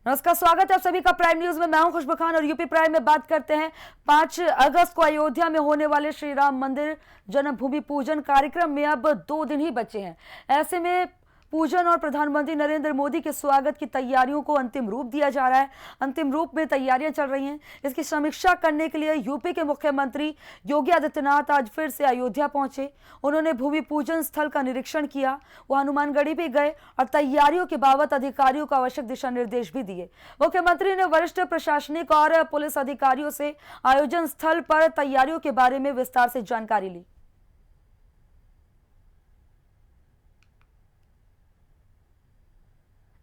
नमस्कार, स्वागत है आप सभी का प्राइम न्यूज में। मैं हूं खुशबू खान और यूपी प्राइम में बात करते हैं 5 अगस्त को अयोध्या में होने वाले श्री राम मंदिर जन्मभूमि पूजन कार्यक्रम में अब 2 दिन ही बचे हैं। ऐसे में पूजन और प्रधानमंत्री नरेंद्र मोदी के स्वागत की तैयारियों को अंतिम रूप दिया जा रहा है। अंतिम रूप में तैयारियां चल रही हैं। इसकी समीक्षा करने के लिए यूपी के मुख्यमंत्री योगी आदित्यनाथ आज फिर से अयोध्या पहुंचे। उन्होंने भूमि पूजन स्थल का निरीक्षण किया, वो हनुमानगढ़ी भी गए और तैयारियों के बाबत अधिकारियों को आवश्यक दिशा निर्देश भी दिए। मुख्यमंत्री ने वरिष्ठ प्रशासनिक और पुलिस अधिकारियों से आयोजन स्थल पर तैयारियों के बारे में विस्तार से जानकारी ली।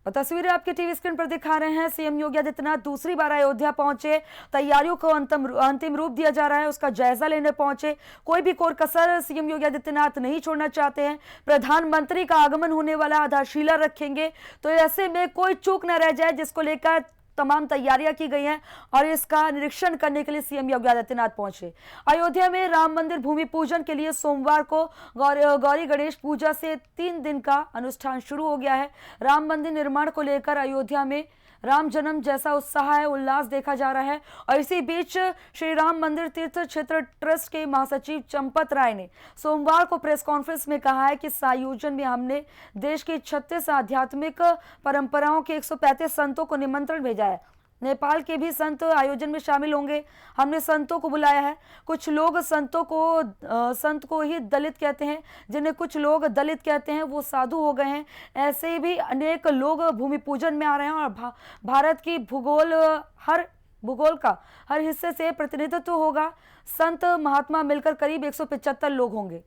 और तस्वीरें आपके टीवी स्क्रीन पर दिखा रहे हैं। सीएम योगी आदित्यनाथ दूसरी बार अयोध्या पहुंचे। तैयारियों को अंतिम रूप दिया जा रहा है, उसका जायजा लेने पहुंचे। कोई भी कोर कसर सीएम योगी आदित्यनाथ नहीं छोड़ना चाहते हैं। प्रधानमंत्री का आगमन होने वाला, आधारशिला रखेंगे, तो ऐसे में कोई चूक न रह जाए, जिसको लेकर तमाम तैयारियां की गई हैं और इसका निरीक्षण करने के लिए सीएम योगी आदित्यनाथ पहुंचे। अयोध्या में राम मंदिर भूमि पूजन के लिए सोमवार को गौरी गणेश पूजा से 3 दिन का अनुष्ठान शुरू हो गया है। राम मंदिर निर्माण को लेकर अयोध्या में राम जन्म जैसा उत्साह है, उल्लास देखा जा रहा है। और इसी बीच श्री राम मंदिर तीर्थ क्षेत्र ट्रस्ट के महासचिव चंपत राय ने सोमवार को प्रेस कॉन्फ्रेंस में कहा है कि इस आयोजन में हमने देश की 36 आध्यात्मिक परंपराओं के 135 संतों को निमंत्रण भेजा है। नेपाल के भी संत आयोजन में शामिल होंगे। हमने संतों को बुलाया है। कुछ लोग संत को ही दलित कहते हैं, जिन्हें कुछ लोग दलित कहते हैं, वो साधु हो गए हैं। ऐसे ही भी अनेक लोग भूमि पूजन में आ रहे हैं और भारत की भूगोल का हर हिस्से से प्रतिनिधित्व होगा। संत महात्मा मिलकर करीब 175 लोग होंगे।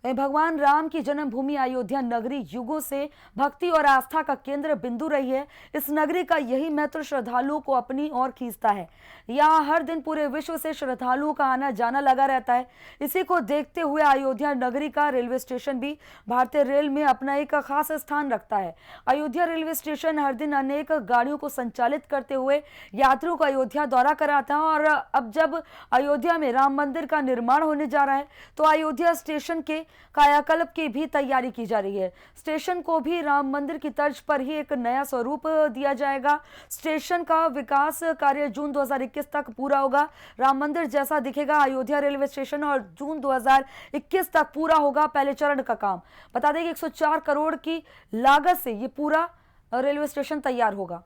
भगवान राम की जन्मभूमि अयोध्या नगरी युगों से भक्ति और आस्था का केंद्र बिंदु रही है। इस नगरी का यही महत्व श्रद्धालुओं को अपनी ओर खींचता है। यहाँ हर दिन पूरे विश्व से श्रद्धालुओं का आना जाना लगा रहता है। इसी को देखते हुए अयोध्या नगरी का रेलवे स्टेशन भी भारतीय रेल में अपना एक खास स्थान रखता है। अयोध्या रेलवे स्टेशन हर दिन अनेक गाड़ियों को संचालित करते हुए यात्रियों को अयोध्या दौरा कराता है। और अब जब अयोध्या में राम मंदिर का निर्माण होने जा रहा है, तो अयोध्या स्टेशन के कायाकल्प की भी तैयारी की जा रही है। स्टेशन को भी राम मंदिर की तर्ज पर ही एक नया स्वरूप दिया जाएगा। स्टेशन का विकास कार्य जून 2021 तक पूरा होगा। राम मंदिर जैसा दिखेगा अयोध्या रेलवे स्टेशन और जून 2021 तक पूरा होगा पहले चरण का काम। बता दें कि 104 करोड़ की लागत से ये पूरा रेलवे स्टेशन तैयार होगा।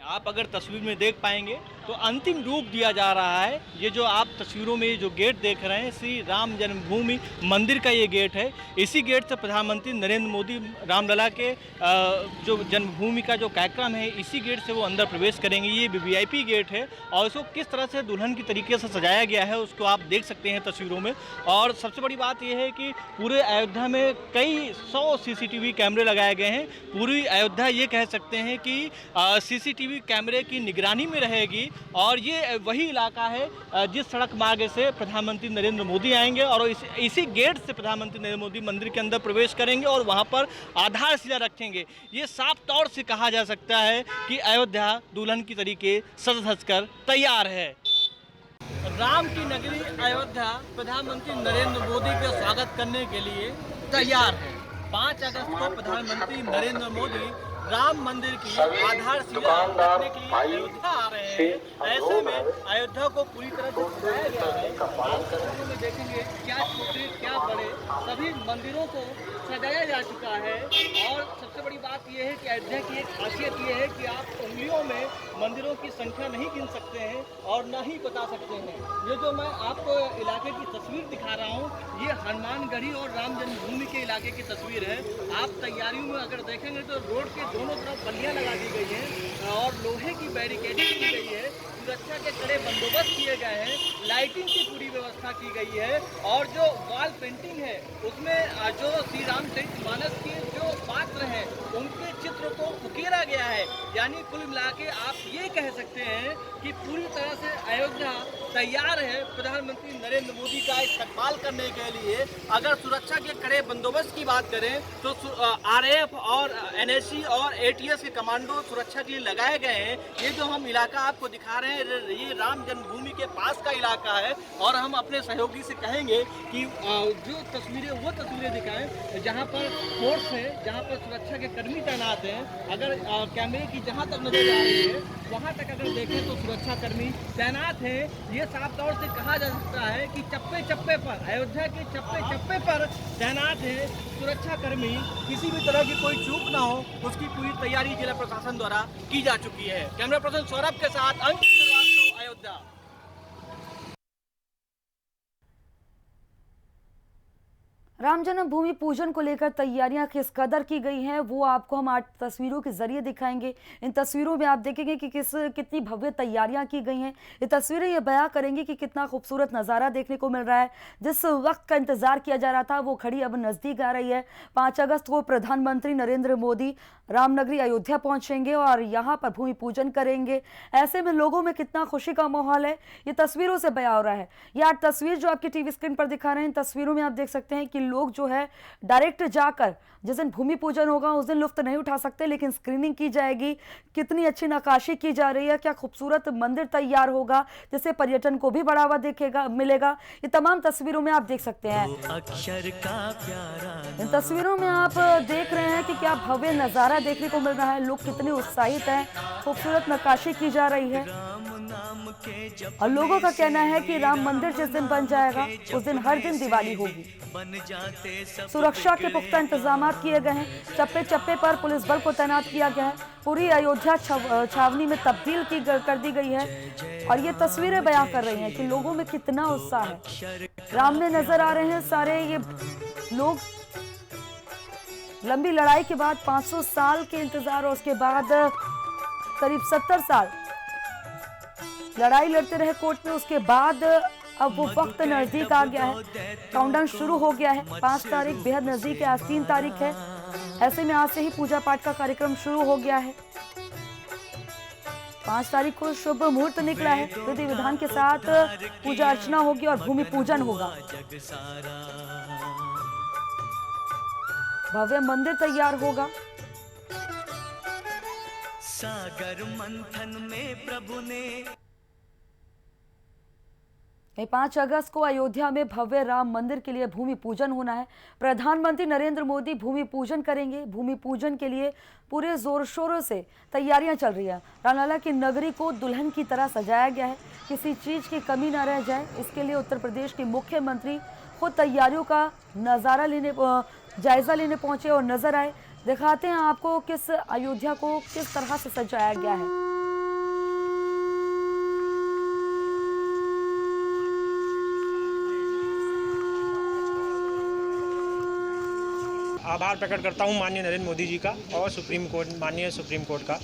आप अगर तस्वीर में देख पाएंगे तो अंतिम रूप दिया जा रहा है। ये जो आप तस्वीरों में जो गेट देख रहे हैं, श्री राम जन्मभूमि मंदिर का ये गेट है। इसी गेट से प्रधानमंत्री नरेंद्र मोदी रामलला के जो जन्मभूमि का जो कार्यक्रम है, इसी गेट से वो अंदर प्रवेश करेंगे। ये वीवीआईपी गेट है और इसको किस तरह से दुल्हन की तरीके से सजाया गया है उसको आप देख सकते हैं तस्वीरों में। और सबसे बड़ी बात यह है कि पूरे अयोध्या में कई 100 सीसीटीवी कैमरे लगाए गए हैं। पूरी अयोध्या ये कह सकते हैं कि सीसीटीवी कैमरे की निगरानी में रहेगी। और ये वही इलाका है जिस सड़क मार्ग से प्रधानमंत्री नरेंद्र मोदी आएंगे और इसी गेट से प्रधानमंत्री नरेंद्र मोदी मंदिर के अंदर प्रवेश करेंगे और वहां पर आधारशिला रखेंगे। ये साफ तौर से कहा जा सकता है कि अयोध्या दुल्हन की तरीके सज धज कर तैयार है। राम की नगरी अयोध्या प्रधानमंत्री नरेंद्र मोदी का स्वागत करने के लिए तैयार है। 5 अगस्त को प्रधानमंत्री नरेंद्र मोदी राम मंदिर की आधारशिला रखने के लिए अयोध्या आ रहे हैं। ऐसे में अयोध्या को पूरी तरह से सजाया गया है। आप तस्वीरों में देखेंगे क्या छोटे क्या बड़े सभी मंदिरों को सजाया जा चुका है। और सबसे बड़ी बात यह है कि अयोध्या की एक खासियत यह है कि आप उंगलियों में मंदिरों की संख्या नहीं गिन सकते हैं और ना ही बता सकते हैं। ये जो मैं आपको इलाके की तस्वीर दिखा रहा हूँ, ये हनुमानगढ़ी और राम जन्मभूमि के इलाके की तस्वीर है। आप तैयारियों में अगर देखेंगे तो रोड के दोनों तरफ बल्लियां लगा दी गई हैं और लोहे की बैरिकेडिंग की गई है। सुरक्षा के कड़े बंदोबस्त किए गए हैं। लाइटिंग की पूरी व्यवस्था की गई है। और जो वॉल पेंटिंग है उसमें जो श्री रामचरितमानस के जो पात्र हैं उनके चित्र को उकेरा गया है। यानी कुल मिला के आप ये कह सकते हैं कि पूरी तरह से अयोध्या तैयार है प्रधानमंत्री नरेंद्र मोदी का इस्तकबाल करने के लिए। अगर सुरक्षा के कड़े बंदोबस्त की बात करें तो आरएएफ और एनएसजी और एटीएस के कमांडो सुरक्षा के लिए लगाए गए हैं। ये जो हम इलाका आपको दिखा रहे हैं ये राम जन्मभूमि के पास का इलाका है और हम अपने सहयोगी से कहेंगे कि जो तस्वीरें वो तस्वीरें दिखाएं जहां पर फोर्स है, जहां पर सुरक्षा के कर्मी तैनात हैं। अगर कैमरे की जहां तक नजर आ रही है वहां तक अगर देखें तो सुरक्षा कर्मी तैनात हैं। ये साफ तौर से कहा जा सकता है कि चप्पे चप्पे पर, अयोध्या के चप्पे चप्पे पर तैनात है सुरक्षा कर्मी। किसी भी तरह की कोई चूक ना हो उसकी पूरी तैयारी जिला प्रशासन द्वारा की जा चुकी है। कैमरा पर्सन सौरभ के साथ अंकित श्रीवास्तव, अयोध्या। राम जन्मभूमि पूजन को लेकर तैयारियां किस कदर की गई हैं वो आपको हम 8 तस्वीरों के जरिए दिखाएंगे। इन तस्वीरों में आप देखेंगे कि कितनी भव्य तैयारियां की गई हैं। ये तस्वीरें ये बयां करेंगी कि कितना खूबसूरत नज़ारा देखने को मिल रहा है। जिस वक्त का इंतजार किया जा रहा था वो घड़ी अब नज़दीक आ रही है। 5 अगस्त को प्रधानमंत्री नरेंद्र मोदी रामनगरी अयोध्या पहुंचेंगे और यहाँ पर भूमि पूजन करेंगे। ऐसे में लोगों में कितना खुशी का माहौल है ये तस्वीरों से बयां हो रहा है। ये 8 तस्वीर जो आपकी टीवी स्क्रीन पर दिखा रहे हैं, इन तस्वीरों में आप देख सकते हैं कि लोग जो है डायरेक्ट जाकर जिस दिन भूमि पूजन होगा उस दिन लुफ्त नहीं उठा सकते, लेकिन स्क्रीनिंग की जाएगी। कितनी अच्छी नक्काशी की जा रही है, क्या खूबसूरत मंदिर तैयार होगा जिससे पर्यटन को भी बढ़ावा मिलेगा। ये तमाम तस्वीरों में आप देख सकते हैं। इन तस्वीरों में आप देख रहे हैं कि क्या भव्य नजारा देखने को मिल रहा है। लोग कितने उत्साहित हैं, खूबसूरत नक्काशी की जा रही है और लोगों का कहना है कि राम मंदिर जिस दिन बन जाएगा उस दिन हर दिन दिवाली होगी। सुरक्षा के पुख्ता इंतजाम किए गए हैं। चप्पे चप्पे पर पुलिस बल को तैनात किया गया है। पूरी अयोध्या छावनी में तब्दील कर दी गई है और ये तस्वीरें बयां कर रही हैं कि लोगों में कितना उत्साह है। राम में नजर आ रहे हैं सारे ये लोग। लंबी लड़ाई के बाद 500 साल के इंतजार और उसके बाद करीब 70 साल लड़ाई लड़ते रहे कोर्ट में, उसके बाद अब वो वक्त नजदीक आ गया है। काउंटडाउन शुरू हो गया है। 5 तारीख बेहद नजदीक है, आज 3 तारीख है। ऐसे में आज से ही पूजा पाठ का कार्यक्रम शुरू हो गया है। 5 तारीख को शुभ मुहूर्त निकला है। विधि विधान के साथ पूजा अर्चना होगी और भूमि पूजन होगा। भव्य मंदिर तैयार होगा। सागर मंथन में प्रभु ने 5 अगस्त को अयोध्या में भव्य राम मंदिर के लिए भूमि पूजन होना है। प्रधानमंत्री नरेंद्र मोदी भूमि पूजन करेंगे। भूमि पूजन के लिए पूरे जोर शोरों से तैयारियां चल रही है। रामलला की नगरी को दुल्हन की तरह सजाया गया है, किसी चीज की कमी ना रह जाए। इसके लिए उत्तर प्रदेश के मुख्यमंत्री खुद तैयारियों का जायजा लेने पहुंचे और नजर आए। दिखाते हैं आपको किस अयोध्या को किस तरह से सजाया गया है। आभार प्रकट करता हूं माननीय नरेंद्र मोदी जी का और माननीय सुप्रीम कोर्ट का,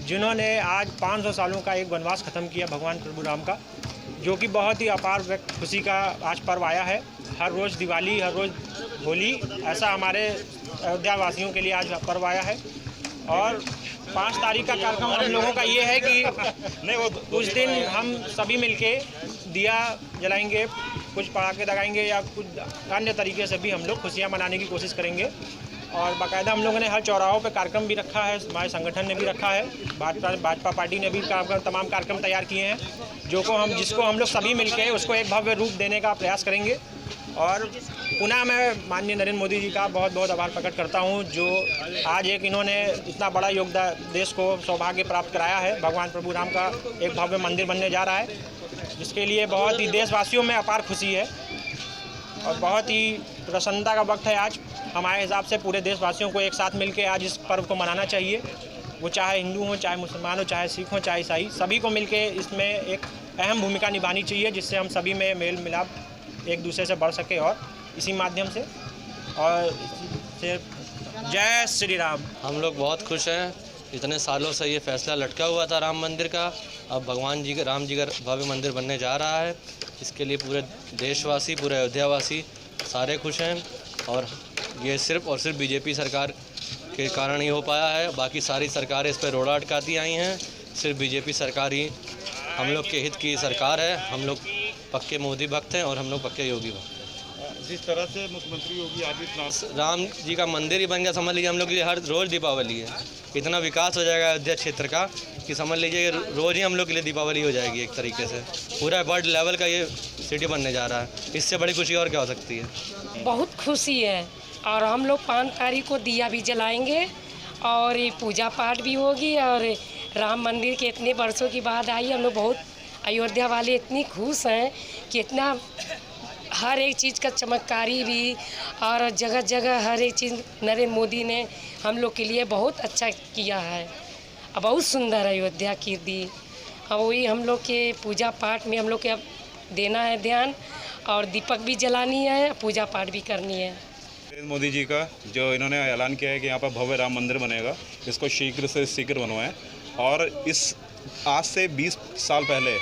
जिन्होंने आज 500 सालों का एक वनवास खत्म किया भगवान प्रभु राम का, जो कि बहुत ही अपार खुशी का आज पर्व आया है। हर रोज़ दिवाली, हर रोज़ होली, ऐसा हमारे अयोध्या वासियों के लिए आज पर्व आया है। और 5 तारीख का कार्यक्रम हम लोगों का ये है कि उस दिन हम सभी मिलके दिया जलाएंगे, कुछ पटाखे लगाएंगे या कुछ अन्य तरीके से भी हम लोग खुशियाँ मनाने की कोशिश करेंगे। और बाकायदा हम लोगों ने हर चौराहों पे कार्यक्रम भी रखा है, हमारे संगठन ने भी रखा है, भाजपा पार्टी ने भी तमाम कार्यक्रम तैयार किए हैं, जिसको हम लोग सभी मिलके उसको एक भव्य रूप देने का प्रयास करेंगे। और पुनः मैं माननीय नरेंद्र मोदी जी का बहुत बहुत आभार प्रकट करता हूं, जो आज इन्होंने इतना बड़ा योगदान देश को सौभाग्य प्राप्त कराया है। भगवान प्रभु राम का एक भव्य मंदिर बनने जा रहा है, जिसके लिए बहुत ही देशवासियों में अपार खुशी है और बहुत ही प्रसन्नता का वक्त है आज। हमारे हिसाब से पूरे देशवासियों को एक साथ मिलकर आज इस पर्व को मनाना चाहिए। वो चाहे हिंदू हो, चाहे मुसलमान हो, चाहे सिख हो, चाहे ईसाई, सभी को मिलकर इसमें एक अहम भूमिका निभानी चाहिए, जिससे हम सभी में मेल मिलाप एक दूसरे से बढ़ सके। और इसी माध्यम से जय श्री राम। हम लोग बहुत खुश हैं। इतने सालों से ये फैसला लटका हुआ था राम मंदिर का, अब भगवान जी का, राम जी का भव्य मंदिर बनने जा रहा है। इसके लिए पूरे देशवासी, पूरे अयोध्यावासी सारे खुश हैं। और ये सिर्फ और सिर्फ बीजेपी सरकार के कारण ही हो पाया है। बाकी सारी सरकारें इस पर रोड़ा अटकाती आई हैं। सिर्फ बीजेपी सरकार ही हम लोग के हित की सरकार है। हम लोग पक्के मोदी भक्त हैं और हम लोग पक्के योगी भक्त हैं। जिस तरह से मुख्यमंत्री योगी आदित्यनाथ राम जी का मंदिर ही बन गया, समझ लीजिए हम लोग के लिए हर रोज़ दीपावली है। इतना विकास हो जाएगा अयोध्या क्षेत्र का कि समझ लीजिए रोज़ ही हम लोग के लिए दीपावली हो जाएगी। एक तरीके से पूरा वर्ल्ड लेवल का ये सिटी बनने जा रहा है। इससे बड़ी खुशी और क्या हो सकती है। बहुत खुशी है और हम लोग 5 तारीख को दिया भी जलाएंगे और ये पूजा पाठ भी होगी। और राम मंदिर के इतने वर्षों की बाद आई, हम लोग बहुत अयोध्या वाले इतनी खुश हैं कि इतना हर एक चीज़ का चमत्कारी भी और जगह जगह हर एक चीज़ नरेंद्र मोदी ने हम लोग के लिए बहुत अच्छा किया है। अब बहुत सुंदर अयोध्या की दी। अब वही हम लोग के पूजा पाठ में हम लोग के अब देना है ध्यान और दीपक भी जलानी है, पूजा पाठ भी करनी है। नरेंद्र मोदी जी का जो इन्होंने ऐलान किया है कि यहाँ पर भव्य राम मंदिर बनेगा, इसको शीघ्र से शीघ्र बनवाएं। और इस आज से 20 साल पहले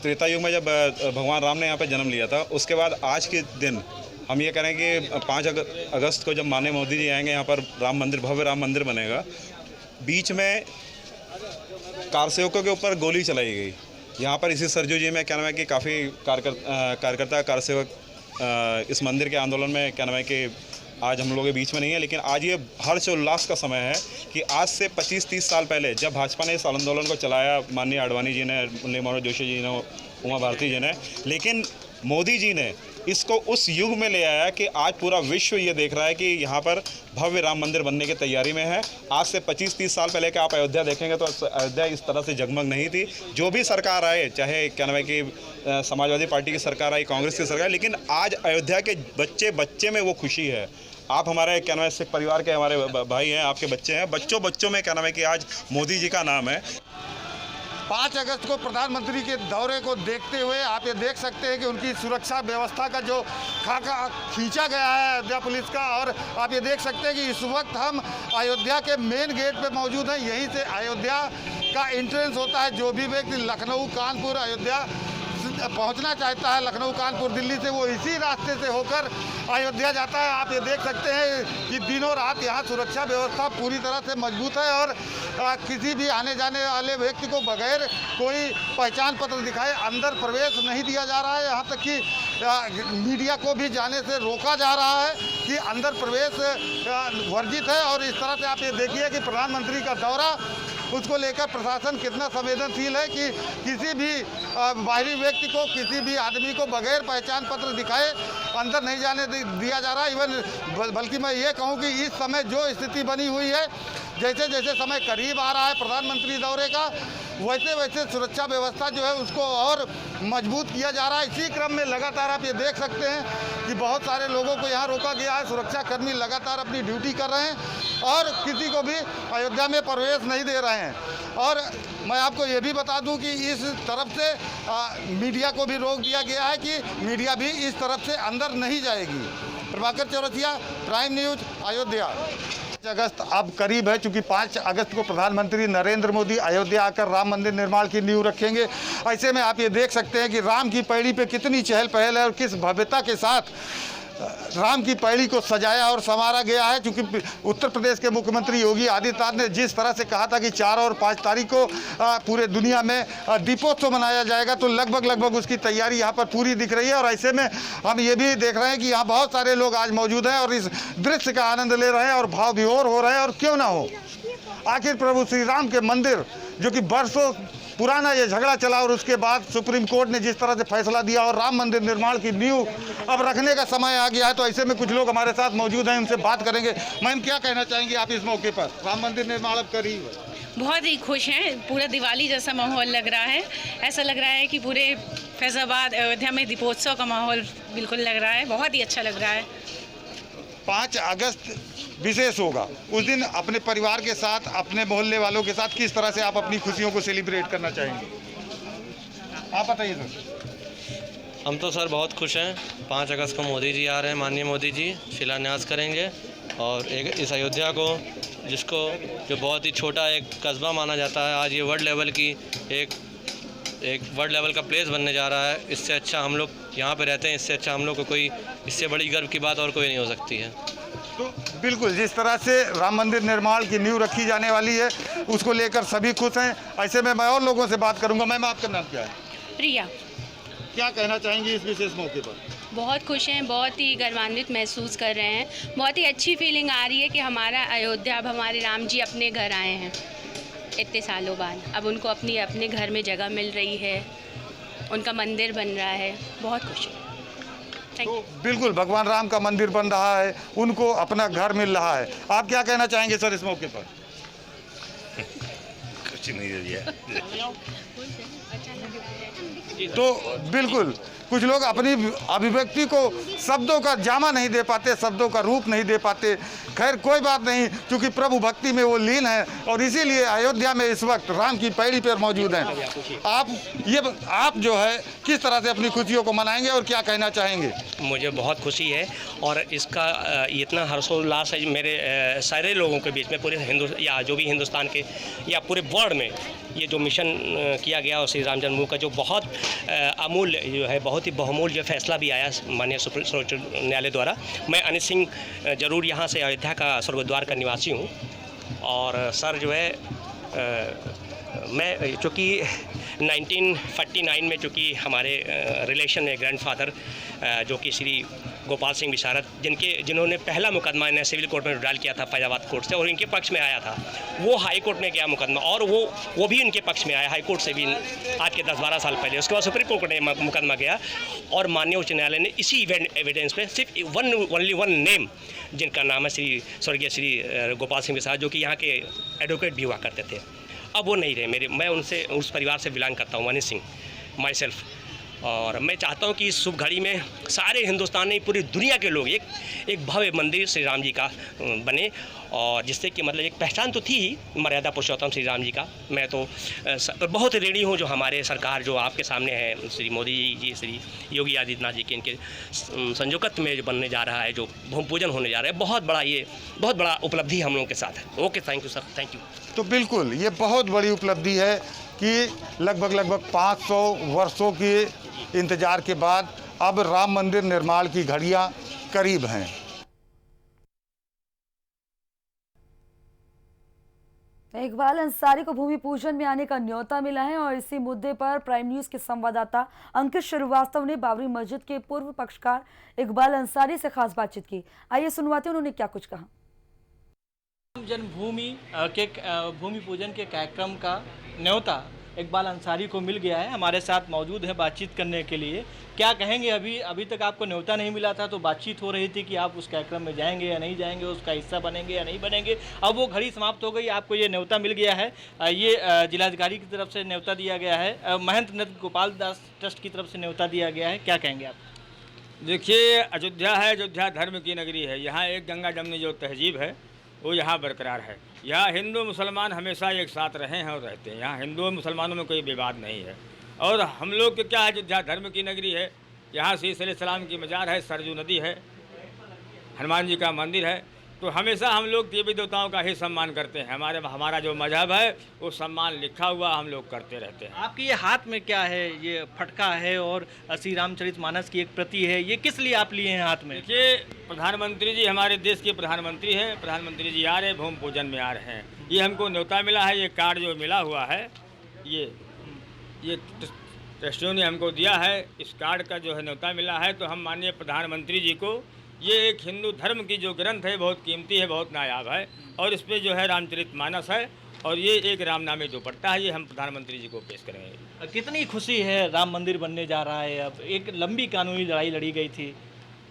त्रेता युग में जब भगवान राम ने यहाँ पर जन्म लिया था, उसके बाद आज के दिन हम ये करें कि 5 अगस्त को जब माननीय मोदी जी आएंगे, यहाँ पर राम मंदिर भव्य राम मंदिर बनेगा। बीच में कारसेवकों के ऊपर गोली चलाई गई। यहाँ पर इसी सरजू जी में क्या नाम है कि काफ़ी कार्यकर्ता कारसेवक इस मंदिर के आंदोलन में क्या नाम है कि आज हम लोगों के बीच में नहीं है। लेकिन आज ये हर्षोल्लास का समय है कि आज से 25-30 साल पहले जब भाजपा ने इस आंदोलन को चलाया, माननीय आडवाणी जी ने, मुरली मनोहर जोशी जी ने, उमा भारती जी ने, लेकिन मोदी जी ने इसको उस युग में ले आया कि आज पूरा विश्व ये देख रहा है कि यहाँ पर भव्य राम मंदिर बनने की तैयारी में है। आज से 25-30 साल पहले का आप अयोध्या देखेंगे तो अयोध्या इस तरह से जगमग नहीं थी। जो भी सरकार आए, चाहे क्या नाम है कि समाजवादी पार्टी की सरकार आई, कांग्रेस की सरकार, लेकिन आज अयोध्या के बच्चे में वो खुशी है। आप हमारे क्या नाम है सिख परिवार के हमारे भाई हैं, आपके बच्चे हैं, बच्चों में क्या नाम है कि आज मोदी जी का नाम है। 5 अगस्त को प्रधानमंत्री के दौरे को देखते हुए आप ये देख सकते हैं कि उनकी सुरक्षा व्यवस्था का जो खाका खींचा गया है अयोध्या पुलिस का। और आप ये देख सकते हैं कि इस वक्त हम अयोध्या के मेन गेट पे मौजूद हैं। यहीं से अयोध्या का एंट्रेंस होता है। जो भी व्यक्ति लखनऊ, कानपुर, अयोध्या पहुंचना चाहता है, लखनऊ, कानपुर, दिल्ली से, वो इसी रास्ते से होकर अयोध्या जाता है। आप ये देख सकते हैं कि दिनों रात यहाँ सुरक्षा व्यवस्था पूरी तरह से मजबूत है और किसी भी आने जाने वाले व्यक्ति को बगैर कोई पहचान पत्र दिखाए अंदर प्रवेश नहीं दिया जा रहा है। यहाँ तक कि मीडिया को भी जाने से रोका जा रहा है कि अंदर प्रवेश वर्जित है। और इस तरह से आप ये देखिए कि प्रधानमंत्री का दौरा, उसको लेकर प्रशासन कितना संवेदनशील है कि किसी भी बाहरी व्यक्ति को, किसी भी आदमी को बगैर पहचान पत्र दिखाए अंदर नहीं जाने दिया जा रहा। इवन बल्कि मैं ये कहूँ कि इस समय जो स्थिति बनी हुई है, जैसे जैसे समय करीब आ रहा है प्रधानमंत्री दौरे का, वैसे वैसे सुरक्षा व्यवस्था जो है उसको और मजबूत किया जा रहा है। इसी क्रम में लगातार आप ये देख सकते हैं कि बहुत सारे लोगों को यहाँ रोका गया है। सुरक्षाकर्मी लगातार अपनी ड्यूटी कर रहे हैं और किसी को भी अयोध्या में प्रवेश नहीं दे रहे हैं। और मैं आपको ये भी बता दूं कि इस तरफ से मीडिया को भी रोक दिया गया है कि मीडिया भी इस तरफ से अंदर नहीं जाएगी। Prabhakar Chaurasia, prime news, Ayodhya. 5 अगस्त अब करीब है, चूँकि 5 अगस्त को प्रधानमंत्री नरेंद्र मोदी अयोध्या आकर राम मंदिर निर्माण की नींव रखेंगे। ऐसे में आप ये देख सकते हैं कि राम की पैड़ी पे कितनी चहल पहल है और किस भव्यता के साथ राम की पैड़ी को सजाया और संवारा गया है। क्योंकि उत्तर प्रदेश के मुख्यमंत्री योगी आदित्यनाथ ने जिस तरह से कहा था कि 4 और 5 तारीख को पूरे दुनिया में दीपोत्सव मनाया जाएगा, तो लगभग उसकी तैयारी यहाँ पर पूरी दिख रही है। और ऐसे में हम ये भी देख रहे हैं कि यहाँ बहुत सारे लोग आज मौजूद हैं और इस दृश्य का आनंद ले रहे हैं और भाव विभोर हो रहे हैं। और क्यों ना हो, आखिर प्रभु श्री राम के मंदिर, जो कि बरसों पुराना ये झगड़ा चला और उसके बाद सुप्रीम कोर्ट ने जिस तरह से फैसला दिया और राम मंदिर निर्माण की नींव अब रखने का समय आ गया है, तो ऐसे में कुछ लोग हमारे साथ मौजूद हैं, उनसे बात करेंगे। मैम, क्या कहना चाहेंगे आप इस मौके पर? राम मंदिर निर्माण अब करीब है। बहुत ही खुश हैं, पूरा दिवाली जैसा माहौल लग रहा है। ऐसा लग रहा है कि पूरे फैज़ाबाद, अयोध्या में दीपोत्सव का माहौल बिल्कुल लग रहा है। बहुत ही अच्छा लग रहा है। 5 अगस्त विशेष होगा, उस दिन अपने परिवार के साथ, अपने मोहल्ले वालों के साथ किस तरह से आप अपनी खुशियों को सेलिब्रेट करना चाहेंगे? आप बताइए सर। हम तो सर बहुत खुश हैं। 5 अगस्त को मोदी जी आ रहे हैं, माननीय मोदी जी शिलान्यास करेंगे और एक इस अयोध्या को, जिसको जो बहुत ही छोटा एक कस्बा माना जाता है, आज ये वर्ल्ड लेवल की एक वर्ल्ड लेवल का प्लेस बनने जा रहा है। इससे अच्छा हम लोग यहाँ पे रहते हैं, इससे अच्छा हम लोग को कोई, इससे बड़ी गर्व की बात और कोई नहीं हो सकती है। तो बिल्कुल जिस तरह से राम मंदिर निर्माण की नींव रखी जाने वाली है उसको लेकर सभी खुश हैं। ऐसे में मैं और लोगों से बात करूंगा। मैम, आपका नाम क्या है? प्रिया। क्या कहना चाहेंगी इस विशेष मौके पर? बहुत खुश हैं, बहुत ही गर्वान्वित महसूस कर रहे हैं। बहुत ही अच्छी फीलिंग आ रही है कि हमारा अयोध्या, अब हमारे राम जी अपने घर आए हैं इतने सालों बाद। अब उनको अपने घर में जगह मिल रही है, उनका मंदिर बन रहा है। बहुत खुश है। तो बिल्कुल भगवान राम का मंदिर बन रहा है, उनको अपना घर मिल रहा है। आप क्या कहना चाहेंगे सर इस मौके पर? कुछ नहीं दिया। तो बिल्कुल कुछ लोग अपनी अभिव्यक्ति को शब्दों का जामा नहीं दे पाते, शब्दों का रूप नहीं दे पाते। खैर कोई बात नहीं, क्योंकि प्रभु भक्ति में वो लीन है और इसीलिए अयोध्या में इस वक्त राम की पैड़ी पर मौजूद हैं। आप जो है किस तरह से अपनी खुशियों को मनाएंगे और क्या कहना चाहेंगे? मुझे बहुत खुशी है और इसका इतना हर्षोल्लास है मेरे सारे लोगों के बीच में, पूरे या जो भी हिंदुस्तान के या पूरे वर्ल्ड में ये जो मिशन किया गया और श्री राम जन्मभूमि का जो बहुत अमूल्य जो है, बहुत ही बहुमूल्य जो फैसला भी आया माननीय सुप्रीम सर्वोच्च न्यायालय द्वारा। मैं अनिल सिंह जरूर यहाँ से अयोध्या का स्वर्गद्वार का निवासी हूँ और सर जो है मैं चूँकि 1949 में चूँकि हमारे रिलेशन में ग्रैंडफादर जो कि श्री गोपाल सिंह विशारद जिन्होंने पहला मुकदमा इन्हें सिविल कोर्ट में डायल किया था फैजाबाद कोर्ट से और इनके पक्ष में आया था, वो हाई कोर्ट में गया मुकदमा और वो भी इनके पक्ष में आया हाई कोर्ट से भी आज के 10-12 साल पहले। उसके बाद सुप्रीम कोर्ट में मुकदमा गया और माननीय उच्च न्यायालय ने इसी एविडेंस पे सिर्फ ओनली वन नेम, जिनका नाम है स्वर्गीय श्री गोपाल सिंह विशारद, जो कि यहाँ के एडवोकेट भी हुआ करते थे, अब वो नहीं रहे। मैं उनसे उस परिवार से बिलोंग करता हूँ, अनिल सिंह माई सेल्फ। और मैं चाहता हूँ कि इस शुभ घड़ी में सारे हिंदुस्तान में पूरी दुनिया के लोग एक भव्य मंदिर श्री राम जी का बने और जिससे कि मतलब एक पहचान तो थी ही मर्यादा पुरुषोत्तम श्री राम जी का। मैं तो बहुत ऋणी हूँ जो हमारे सरकार जो आपके सामने है, श्री मोदी जी, श्री योगी आदित्यनाथ जी के इनके संयोजकत्व में जो बनने जा रहा है, जो भूमि पूजन होने जा रहा है, बहुत बड़ा उपलब्धि हम लोगों के साथ है। Okay, thank you sir, thank you. तो बिल्कुल ये बहुत बड़ी उपलब्धि है कि लगभग 500 वर्षों के इंतजार के बाद अब राम मंदिर निर्माण की घड़ियां करीब हैं। इकबाल अंसारी को भूमि पूजन में आने का न्योता मिला है और इसी मुद्दे पर प्राइम न्यूज के संवाददाता अंकित श्रीवास्तव ने बाबरी मस्जिद के पूर्व पक्षकार इकबाल अंसारी से खास बातचीत की। आइए सुनवाते हैं उन्होंने क्या कुछ कहा। राम जन्मभूमि के भूमि पूजन के कार्यक्रम का न्योता इकबाल अंसारी को मिल गया है, हमारे साथ मौजूद है बातचीत करने के लिए। क्या कहेंगे? अभी तक आपको न्योता नहीं मिला था तो बातचीत हो रही थी कि आप उस कार्यक्रम में जाएंगे या नहीं जाएंगे, उसका हिस्सा बनेंगे या नहीं बनेंगे। अब वो घड़ी समाप्त हो गई, आपको ये न्योता मिल गया है। ये जिलाधिकारी की तरफ से न्योता दिया गया है, महंत नृत्य गोपाल दास ट्रस्ट की तरफ से न्योता दिया गया है। क्या कहेंगे आप? देखिए, अयोध्या है, अयोध्या धर्म की नगरी है। यहाँ एक गंगा जमनी जो तहजीब है वो यहाँ बरकरार है। यहाँ हिंदू मुसलमान हमेशा एक साथ रहे हैं और रहते हैं। यहाँ हिंदू मुसलमानों में कोई विवाद नहीं है। और हम लोग के क्या है, अयोध्या धर्म की नगरी है। यहाँ से ईसा अलैहिस्सलाम की मजार है, सरजू नदी है, हनुमान जी का मंदिर है। तो हमेशा हम लोग देवी देवताओं का ही सम्मान करते हैं। हमारा जो मजहब है वो सम्मान लिखा हुआ हम लोग करते रहते हैं। आपके ये हाथ में क्या है? ये फटका है और श्री रामचरितमानस की एक प्रति है, ये किस लिए आप लिए हैं हाथ में? देखिए, प्रधानमंत्री जी हमारे देश के प्रधानमंत्री हैं। प्रधानमंत्री जी आ रहे, भूमि पूजन में आ रहे हैं। ये हमको न्योता मिला है, ये कार्ड जो मिला हुआ है ये ट्रस्टियों ने हमको दिया है। इस कार्ड का जो है न्योता मिला है, तो हम माननीय प्रधानमंत्री जी को, ये एक हिंदू धर्म की जो ग्रंथ है बहुत कीमती है, बहुत नायाब है और इस पर जो है रामचरितमानस है और ये एक रामनामी जो पढ़ता है, ये हम प्रधानमंत्री जी को पेश करेंगे। कितनी खुशी है, राम मंदिर बनने जा रहा है। अब एक लंबी कानूनी लड़ाई लड़ी गई थी।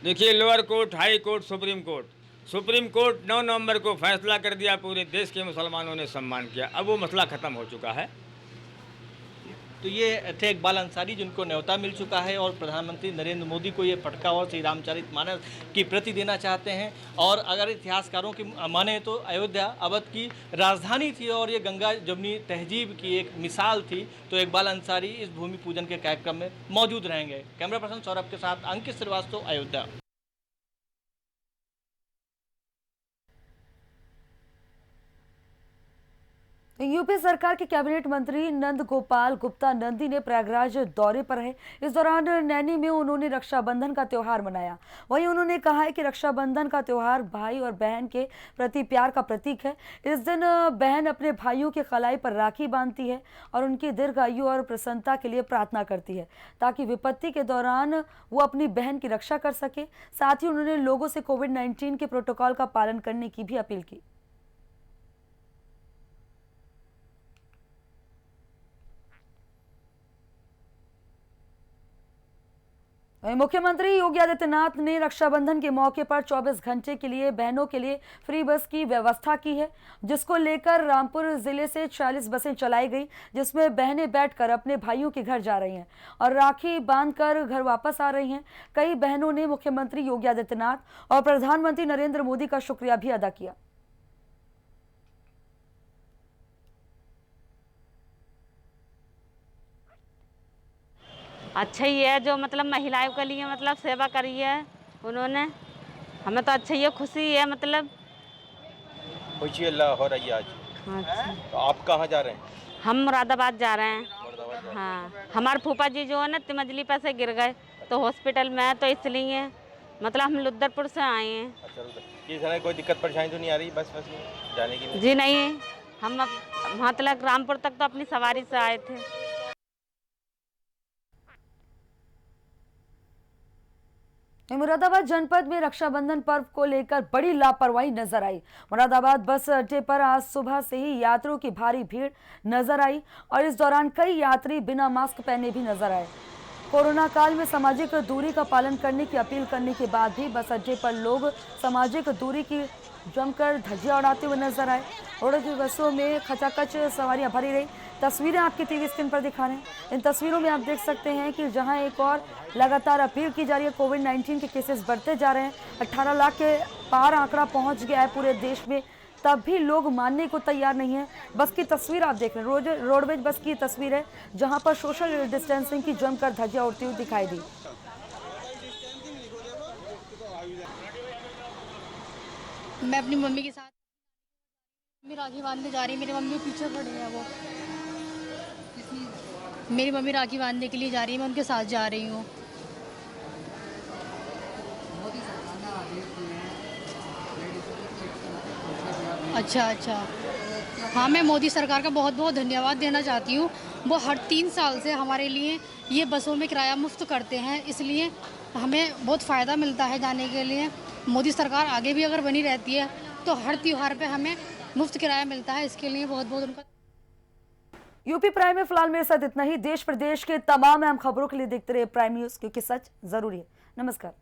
देखिए, lower court, high court, supreme court 9 नवंबर को फैसला कर दिया, पूरे देश के मुसलमानों ने सम्मान किया। अब वो मसला ख़त्म हो चुका है। तो ये थे इकबाल अंसारी जिनको न्योता मिल चुका है और प्रधानमंत्री नरेंद्र मोदी को ये फटका और श्री रामचरितमानस की प्रति देना चाहते हैं। और अगर इतिहासकारों की माने तो अयोध्या अवध की राजधानी थी और ये गंगा जमुनी तहजीब की एक मिसाल थी। तो इकबाल अंसारी इस भूमि पूजन के कार्यक्रम में मौजूद रहेंगे। कैमरा पर्सन सौरभ के साथ अंकित श्रीवास्तव, अयोध्या। यूपी सरकार के कैबिनेट मंत्री नंद गोपाल गुप्ता नंदी ने प्रयागराज दौरे पर है। इस दौरान नैनी में उन्होंने रक्षाबंधन का त्योहार मनाया। वहीं उन्होंने कहा है कि रक्षाबंधन का त्योहार भाई और बहन के प्रति प्यार का प्रतीक है। इस दिन बहन अपने भाइयों के कलाई पर राखी बांधती है और उनकी दीर्घायु और प्रसन्नता के लिए प्रार्थना करती है ताकि विपत्ति के दौरान वो अपनी बहन की रक्षा कर सके। साथ ही उन्होंने लोगों से कोविड-19 के प्रोटोकॉल का पालन करने की भी अपील की। मुख्यमंत्री योगी आदित्यनाथ ने रक्षाबंधन के मौके पर 24 घंटे के लिए बहनों के लिए फ्री बस की व्यवस्था की है, जिसको लेकर रामपुर जिले से 40 बसें चलाई गई, जिसमें बहनें बैठकर अपने भाइयों के घर जा रही हैं और राखी बांधकर घर वापस आ रही हैं। कई बहनों ने मुख्यमंत्री योगी आदित्यनाथ और प्रधानमंत्री नरेंद्र मोदी का शुक्रिया भी अदा किया। अच्छा ही है जो मतलब महिलाओं के लिए मतलब सेवा करी है उन्होंने, हमें तो अच्छा ही है, खुशी है मतलब। खुशी अल्लाह हो रही है आज। अच्छा। तो आप कहाँ जा रहे हैं? हम मुरादाबाद जा रहे हैं। हाँ, हमारे फूफा जी जो है ना तिमजली पर से गिर गए तो हॉस्पिटल में है, तो इसलिए मतलब हम लुदरपुर से आए हैं। अच्छा, कोई दिक्कत परेशानी तो नहीं आ रही बस में जाने की? जी नहीं, हम वहाँ तक रामपुर तक तो अपनी सवारी से आए थे। मुरादाबाद जनपद में रक्षाबंधन पर्व को लेकर बड़ी लापरवाही नजर आई। मुरादाबाद बस अड्डे पर आज सुबह से ही यात्रियों की भारी भीड़ नजर आई और इस दौरान कई यात्री बिना मास्क पहने भी नजर आए। कोरोना काल में सामाजिक दूरी का पालन करने की अपील करने के बाद भी बस अड्डे पर लोग सामाजिक दूरी की जमकर धज्जियां उड़ाते हुए नजर आए। रोडवेज बसों में खचाखच सवारियां भरी रही। तस्वीरें आपकी टीवी स्क्रीन पर दिखा रहे हैं। इन तस्वीरों में आप देख सकते हैं कि जहां एक और लगातार अपील की जा रही है, कोविड-19 के केसेस बढ़ते जा रहे हैं, 18 लाख के पार आंकड़ा पहुंच गया है पूरे देश में, तब भी लोग मानने को तैयार नहीं है। बस की तस्वीर आप देख रहे हैं, रोडवेज बस की तस्वीर है जहां पर सोशल डिस्टेंसिंग की जमकर धज्जियां उड़ती हुई दिखाई दी। मैं अपनी मम्मी के साथ राखी बांधने जा रही है। मेरी मम्मी पीछे खड़े हैं, वो मेरी मम्मी राखी बांधने के लिए जा रही है, मैं उनके साथ जा रही हूँ। अच्छा अच्छा, हाँ, मैं मोदी सरकार का बहुत बहुत धन्यवाद देना चाहती हूँ। वो हर 3 साल से हमारे लिए ये बसों में किराया मुफ्त करते हैं, इसलिए हमें बहुत फ़ायदा मिलता है जाने के लिए। मोदी सरकार आगे भी अगर बनी रहती है तो हर त्योहार पे हमें मुफ्त किराया मिलता है, इसके लिए बहुत बहुत उनका। यूपी प्राइम में फिलहाल मेरे साथ इतना ही। देश प्रदेश के तमाम अहम खबरों के लिए देखते रहिए प्राइम न्यूज़, क्योंकि सच जरूरी है। नमस्कार।